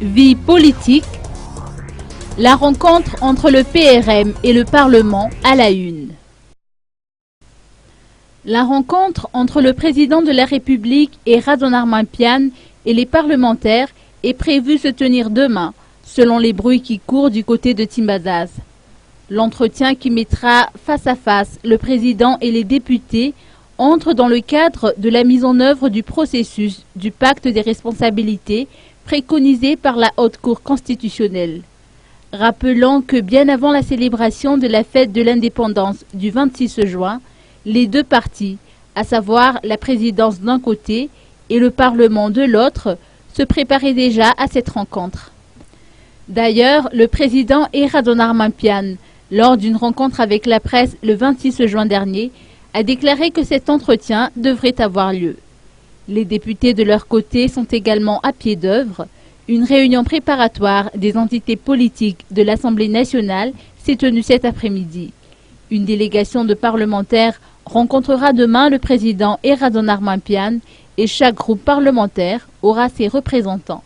Vie politique, la rencontre entre le PRM et le Parlement à la une. La rencontre entre le président de la République et Radon Armampian et les parlementaires est prévue se tenir demain, selon les bruits qui courent du côté de Timbazaz. L'entretien qui mettra face à face le président et les députés entre dans le cadre de la mise en œuvre du processus du pacte des responsabilités préconisé par la Haute Cour constitutionnelle. Rappelant que bien avant la célébration de la fête de l'indépendance du 26 juin, les deux parties, à savoir la présidence d'un côté et le Parlement de l'autre, se préparaient déjà à cette rencontre. D'ailleurs, le président et Radon Armampian, lors d'une rencontre avec la presse le 26 juin dernier, a déclaré que cet entretien devrait avoir lieu. Les députés de leur côté sont également à pied d'œuvre. Une réunion préparatoire des entités politiques de l'Assemblée nationale s'est tenue cet après-midi. Une délégation de parlementaires rencontrera demain le président et Radon Armampian et chaque groupe parlementaire aura ses représentants.